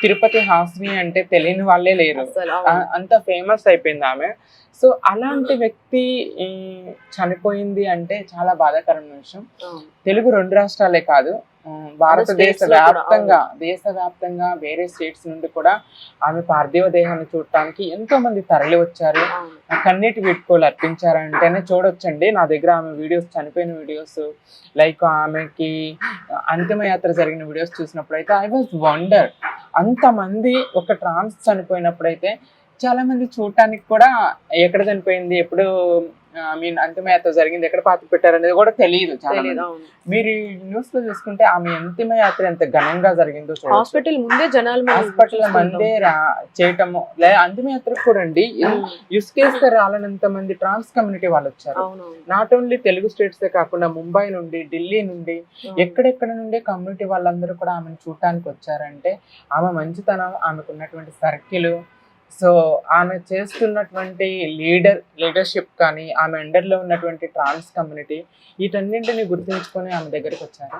తిరుపతి హాసిని అంటే తెలియని వాళ్ళే లేరు. అసలు అవును. అంత ఫేమస్ అయిపోయింది ఆమె. సో అలాంటి వ్యక్తి చనిపోయింది అంటే చాలా బాధాకరమైన విషయం. అవును. తెలుగు 2 రాష్ట్రాలే కాదు, భారతదేశ స్టేట్స్ లో కూడా వ్యాప్తంగా దేశవ్యాప్తంగా వేరే స్టేట్స్ నుండి కూడా ఆమె పార్థివ దేహాన్ని చూడటానికి ఎంతో మంది తరలి వచ్చారు. అవును. కన్నీటి వీడ్కోలు అర్పించారంటేనే చూడొచ్చండి. నా దగ్గర ఆమె వీడియోస్, చనిపోయిన వీడియోస్, లైక్ ఆమెకి అంతిమయాత్ర జరిగిన వీడియోస్ చూసినప్పుడైతే ఐ వాజ్ వండర్. అంతమంది ఒక ట్రాన్స్ చనిపోయినప్పుడైతే చాలా మంది చూడటానికి కూడా ఎక్కడ చనిపోయింది, ఎప్పుడు అంతిమయాత్ర జరిగింది, ఎక్కడ పాతి పెట్టారనేది కూడా తెలియదు చాలా తెలీదు. మంది. అవును. మీరు ఈ న్యూస్ లో చూసుకుంటే ఆమె అంతిమయాత్ర ఎంత ఘనంగా జరిగిందో చూడొచ్చు. హాస్పిటల్ ముందే జనాలు మనం హాస్పిటల్ చూస్తుంటాం. మందే చేయటము, అంతిమయాత్రకు కూడా అండి ఇసుకేస్తే రాలనంత మంది ట్రాన్స్ కమ్యూనిటీ వాళ్ళు వచ్చారు. అవునవును. నాట్ ఓన్లీ తెలుగు స్టేట్సే కాకుండా ముంబై నుండి, ఢిల్లీ నుండి, ఎక్కడెక్కడ నుండి కమ్యూనిటీ వాళ్ళందరూ కూడా ఆమెను చూడటానికి వచ్చారంటే ఆమె మంచితనం, ఆమెకు ఉన్నటువంటి సర్కిల్, సో ఆమె చేస్తున్నటువంటి లీడర్షిప్ కానీ, ఆమె అండర్లో ఉన్నటువంటి ట్రాన్స్ కమ్యూనిటీ, వీటన్నింటినీ గుర్తుంచుకొని ఆమె దగ్గరికి వచ్చారు.